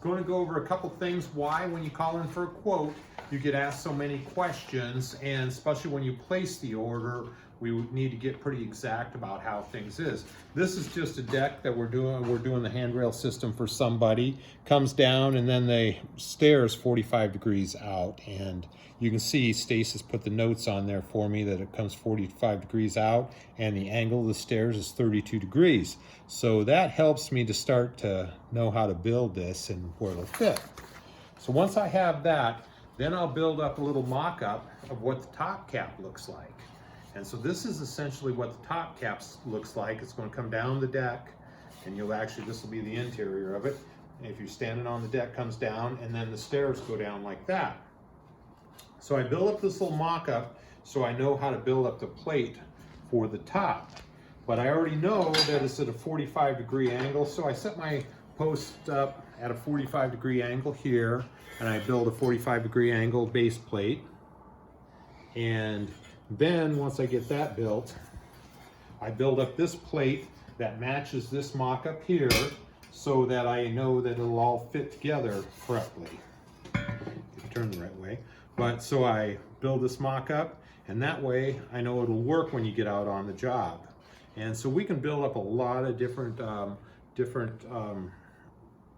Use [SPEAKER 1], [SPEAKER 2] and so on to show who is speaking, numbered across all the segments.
[SPEAKER 1] going to go over a couple things why when you call in for a quote you get asked so many questions, and especially when you place the order we would need to get pretty exact about how things is. This is just a deck that we're doing the handrail system for somebody. Comes down and then the stairs 45 degrees out, and you can see Stacy's put the notes on there for me that it comes 45 degrees out and the angle of the stairs is 32 degrees. So that helps me to start to know how to build this and where it'll fit. So once I have that, then I'll build up a little mock-up of what the top cap looks like. And so this is essentially what the top cap looks like. It's going to come down the deck, and this will be the interior of it. And if you're standing on the deck, comes down, and then the stairs go down like that. So I build up this little mock-up so I know how to build up the plate for the top. But I already know that it's at a 45-degree angle, so I set my post up at a 45-degree angle here, and I build a 45-degree angle base plate. And then once I get that built, I build up this plate that matches this mock-up here so that I know that it'll all fit together correctly. Turn the right way. But so I build this mock-up, and that way I know it'll work when you get out on the job. And so we can build up a lot of different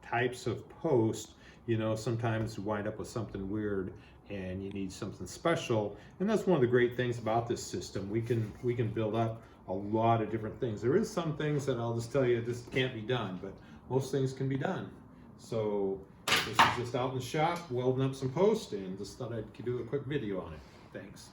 [SPEAKER 1] types of posts. You know, sometimes you wind up with something weird and you need something special, and that's one of the great things about this system. We can build up a lot of different things. There is some things that I'll just tell you this can't be done, but most things can be done. So this is just out in the shop welding up some posts, and just thought I'd do a quick video on it. Thanks.